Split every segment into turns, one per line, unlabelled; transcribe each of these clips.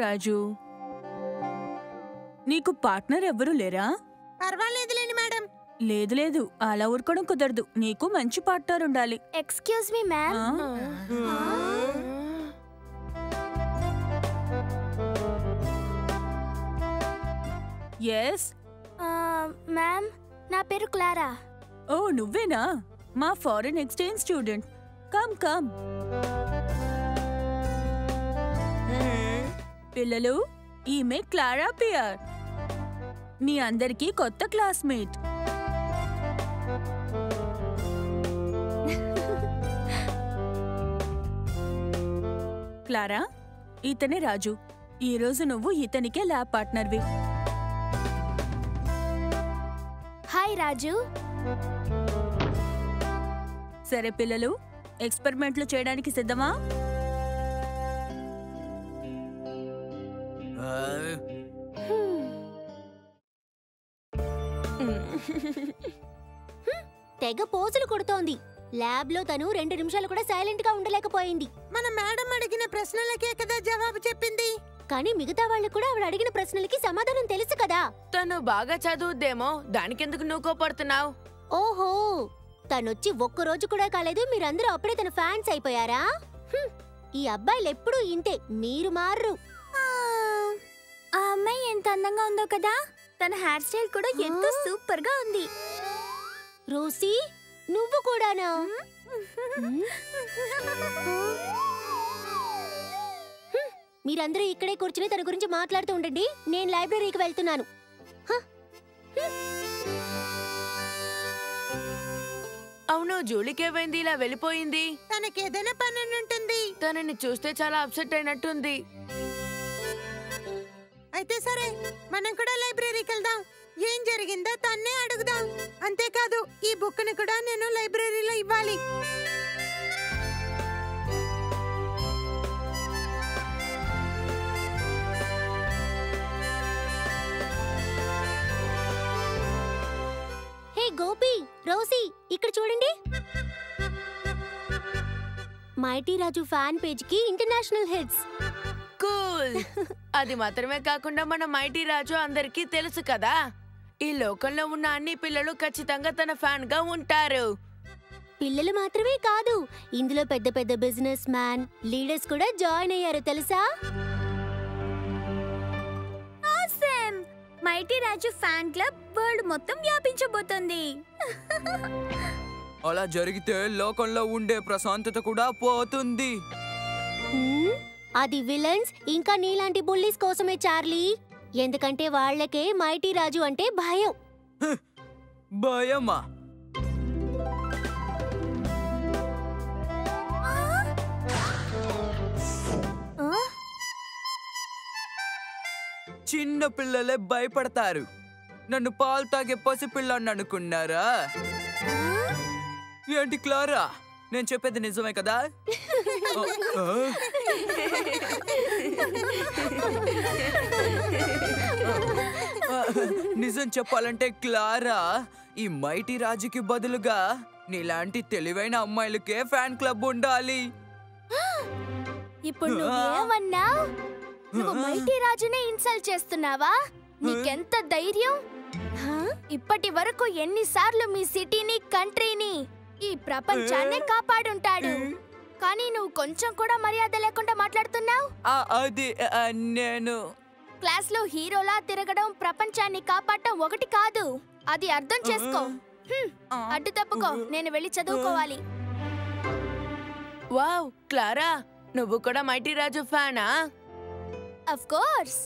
రాజు, నీకు పార్ట్నర్ ఎవ్వరూ లేరా?
పర్వాలేదులేండి మేడం.
లేదు లేదు, అలా ఊరుకోవడం కుదరదు. నీకు మంచి పార్ట్నర్ ఉండాలి.
Excuse me ma'am.
Yes
ma'am, నా పేరు క్లారా.
ఓ నువ్వేనా? మా foreign exchange student. Come come. పిల్లలు, ఈమె క్లారా పియర్, మీ అందరికీ కొత్త క్లాస్మేట్. క్లారా, ఇతనే రాజు. ఈరోజు నువ్వు ఇతనికే ల్యాబ్ పార్ట్నర్వి.
హాయ్ రాజు.
సరే పిల్లలు, ఎక్స్పెరిమెంట్లు చేయడానికి సిద్ధమా?
తెగ పోజులు కొడుతోంది. ల్యాబ్ లో తను 2 నిమిషాలు కూడా సైలెంట్ గా ఉండలేకపోయింది.
మన మేడం అడిగిన ప్రశ్నలకే కదా జవాబు చెప్పింది.
కానీ మిగతా వాళ్ళు కూడా ఆవిడ అడిగిన ప్రశ్నలకి సమాధానం తెలుసు కదా.
తను బాగా చదువుద్దేమో, దానికెందుకు నువ్వు కోపడుతున్నావు?
ఓహో, తనొచ్చి ఒక్కరోజు కూడా కాలేదు, మీరందరూ అప్పుడే తన ఫ్యాన్స్ అయిపోయారా? ఈ అబ్బాయిలు ఎప్పుడూ ఇంతే, మీరు మారరు. ఆ అమ్మాయి ఎంత అందంగా ఉందో కదా. తన హెయిర్ స్టైల్ కూడా ఎంతో సూపర్ గా ఉంది. రోసీ, నువ్వు కూడానా? మీరందరూ ఇక్కడే కూర్చుని తన గురించి మాట్లాడుతూ ఉండండి. నేను లైబ్రరీకి వెళ్తున్నాను.
అవును, జూలీకేమైంది ఇలా వెళ్ళిపోయింది?
తనకేదైనా పని ఉంటుంది.
తనని చూస్తే చాలా అప్సెట్ అయినట్టుంది.
అయితే సరే, మనం కూడా లైబ్రరీకి వెళ్దాం. ఏం జరిగిందో తన్నే అడుగుదాం. అంతేకాదు, ఈ బుక్ ని కూడా నేను లైబ్రరీలో ఇవ్వాలి.
హే గోపి, రోసీ, ఇక్కడ చూడండి. మైటీ రాజు ఫ్యాన్ పేజ్ కి ఇంటర్నేషనల్ హిట్స్.
కూల్. అది మాత్రమే కాకుండా మన మైటీ రాజు అందరికీ తెలుసు కదా. ఈ లోకంలో ఉన్న అన్ని పిల్లలు ఖచ్చితంగా తన ఫ్యాన్ గా ఉంటారు.
పిల్లలు మాత్రమే కాదు, ఇందులో పెద్ద పెద్ద బిజినెస్ మ్యాన్, లీడర్స్ కూడా జాయిన్ అయ్యారు తెలుసా. ఆసమ్! మైటీ రాజు ఫ్యాన్ క్లబ్ వరల్డ్ మొత్తం వ్యాపించబోతోంది.
అలా జరిగితే లోకంలో ఉండే ప్రశాంతత కూడా పోతుంది.
అది విలన్స్ ఇంకా నీలాంటి బుల్లీస్ కోసమే చార్లీ. ఎందుకంటే వాళ్లకే మైటీ రాజు అంటే భయం.
భయమా? చిన్న పిల్లలే భయపడతారు. నన్ను పాలు తాగే పసిపిల్లాన్ని అనుకున్నారా? ఏంటి క్లారా, నేను చెప్పేది నిజమే కదా? నిజం చెప్పాలంటే క్లారా, ఈ మైటీ రాజుకి బదులుగా నీలాంటి తెలివైన అమ్మాయిలకే ఫ్యాన్ క్లబ్ ఉండాలి.
ఇప్పుడు నువ్వేమన్నావ్? నువ్వు మైటీ రాజునే ఇన్సల్ట్ చేస్తున్నావా? నీకెంత ధైర్యం? ఇప్పటి వరకు ఎన్నిసార్లు మీ సిటీని, కంట్రీని, ఈ ప్రపంచాన్ని కాపాడుంటాడు. కానీ నువ్వు కొంచెం కూడా మర్యాద లేకుండా మాట్లాడుతున్నావు.
అది నేను
క్లాస్ లో హీరోలా తిరగడం, ప్రపంచాన్ని కాపాడటం ఒకటి కాదు. అది అర్థం చేసుకో. అడ్డు తప్పుకో, నేను వెళ్ళి చదువుకోవాలి.
వావ్, క్లారా, నువ్వు కూడా మైటీ రాజు ఫ్యానా?
అఫ్ కోర్స్,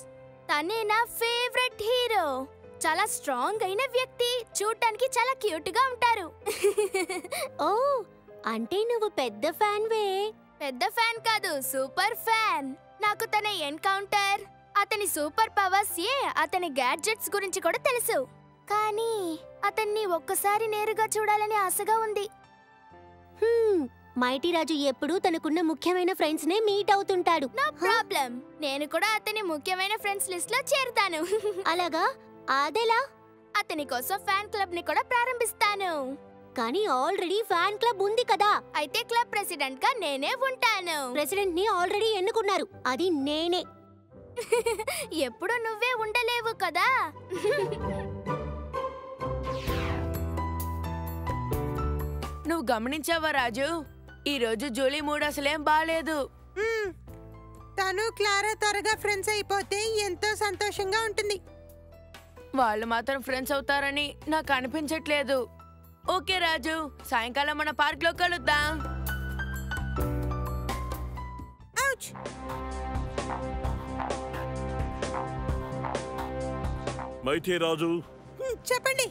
తనే నా ఫేవరెట్ హీరో. చాలా స్ట్రాంగ్ అయిన వ్యక్తి, చూడటానికి చాలా క్యూట్ గా ఉంటారు. ఓ, అంటే నువ్వు పెద్ద ఫ్యాన్ వే. పెద్ద ఫ్యాన్ కాదు, సూపర్ ఫ్యాన్. నాకు తన ఎన్కౌంటర్, అతని సూపర్ పవర్స్, అతని గ్యాడ్జెట్స్ గురించి కూడా తెలుసు. కానీ అతన్ని ఒక్కసారి నేరుగా చూడాలని ఆశగా ఉంది. మైటీ రాజు ఎప్పుడూ తనకున్న ముఖ్యమైన ఫ్రెండ్స్ నే మీట్ అవుతుంటాడు. నో ప్రాబ్లం, నేను కూడా అతని ముఖ్యమైన ఫ్రెండ్స్ లిస్ట్ లో చేరుతాను. అలాగా? అదెలా? అతని కోసం ఫ్యాన్ క్లబ్ ని కూడా ప్రారంభిస్తాను. కానీ ఆల్రెడీ ఫ్యాన్ క్లబ్ ఉంది కదా. అయితే క్లబ్ ప్రెసిడెంట్ గా నేనే ఉంటాను. ప్రెసిడెంట్ ని ఆల్రెడీ ఎన్నుకున్నారు, అది నేనే. ఎప్పుడు నువ్వే ఉండలేవు కదా.
నువ్వు గమనించావా రాజు, ఈ రోజు జూలీ మూడ్ అసలేం బాలేదు.
తను క్లారా త్వరగా ఫ్రెండ్స్ అయిపోతే ఎంతో సంతోషంగా ఉంటుంది.
వాళ్ళు మాత్రం ఫ్రెండ్స్ అవుతారని నాకు అనిపించట్లేదు. ఓకే రాజు, సాయంకాలం మన పార్క్ లో కలుద్దాం.
ఔచ్!
మైటీ రాజు,
చెప్పండి,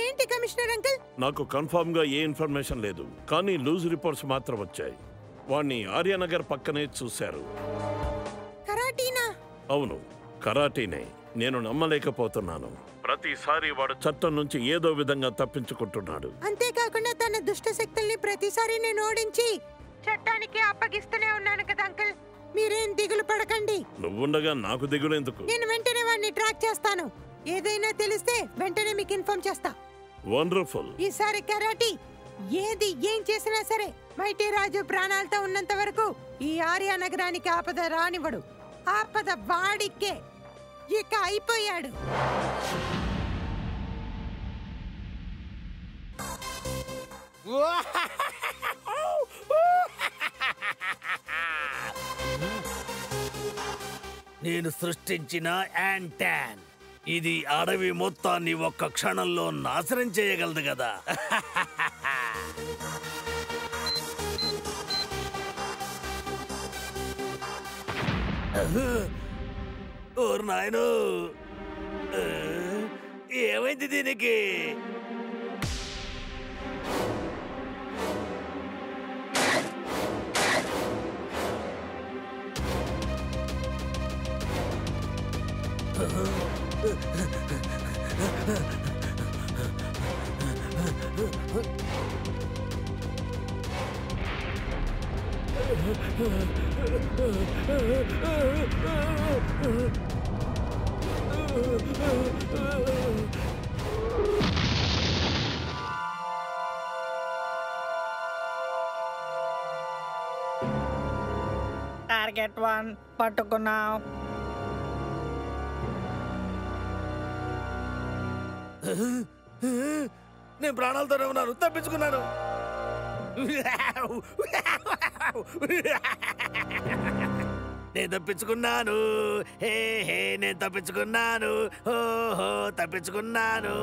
ఏంటి కమిషనర్ అంకుల్?
నాకు కన్ఫర్మ్ గా ఏ ఇన్ఫర్మేషన్ లేదు, కానీ లూజ్ రిపోర్ట్స్ మాత్రం వచ్చాయి. వాణ్ణి ఆర్యనగర్ పక్కనే చూశారు.
కరాటీనా?
అవును, కరాటీనే. నేను నమ్మలేకపోతున్నాను. ప్రతిసారి వాడు చట్టం నుంచి ఏదో విధంగా తప్పించుకుంటున్నాడు.
అంతేకాకుండా తన దుష్ట శక్తుల్ని ప్రతిసారి నేను ఓడించి చట్టానికి అప్పగిస్తూనే ఉన్నాను కదా అంకుల్. మీరేం దిగులు పడకండి.
నువ్వుండగా నాకు దిగులేందుకు?
నేను వెంటనే వాడిని ట్రాక్ చేస్తాను. ఏదైనా తెలిస్తే వెంటనే మీకు ఇన్ఫార్మ్ చేస్తా.
వండర్ఫుల్.
ఈసారి కరాటీ ఏది ఏం చేసినా సరే మైటీ రాజు ప్రాణాలతో ఉన్నంత వరకు ఈ ఆర్య నగరానికి ఆపద రానివ్వడు. ఆపద వాడికే. ఇక అయిపోయాడు.
నేను సృష్టించిన యాంటాన్. ఇది అడవి మొత్తాన్ని ఒక్క క్షణంలో నాశనం చేయగలదు కదా. ఓర్ నాయనో, ఏమైంది దీనికి?
టార్గెట్ 1 పట్టుకున్నాం.
నేను ప్రాణాలతోనే ఉన్నాను, తప్పించుకున్నాను. నేను తప్పించుకున్నాను. హే హే, నేను తప్పించుకున్నాను. ఓహో, తప్పించుకున్నాను.